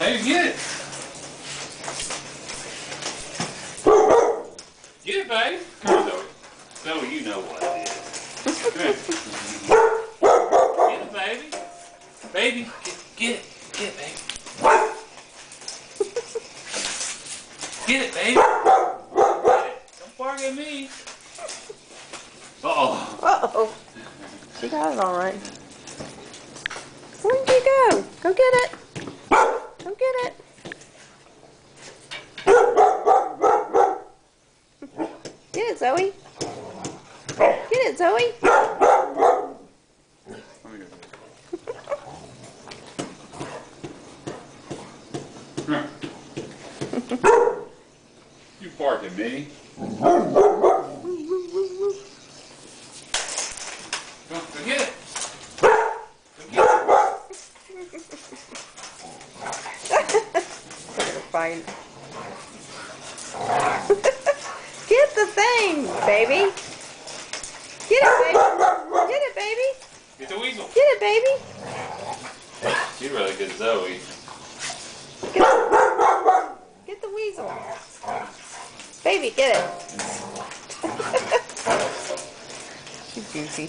Hey, get it. Get it, babe. Come on, Zoe. Zoe, you know what it is. Come here. Get it, baby. Baby, get it. Get it, baby. Get it, baby. Get it. Don't bark at me. Uh-oh. Uh-oh. She got it all right. Where did you go? Go get it. Go get it. Get it, Zoe. Get it, Zoe. You bark at me. Go get it. Go get it. They're gonna fight. Get the thing, baby. Get it, baby. Get it, baby. Get the weasel. Get it, baby. She really good, Zoe. Get the weasel. Baby, get it. She's goofy.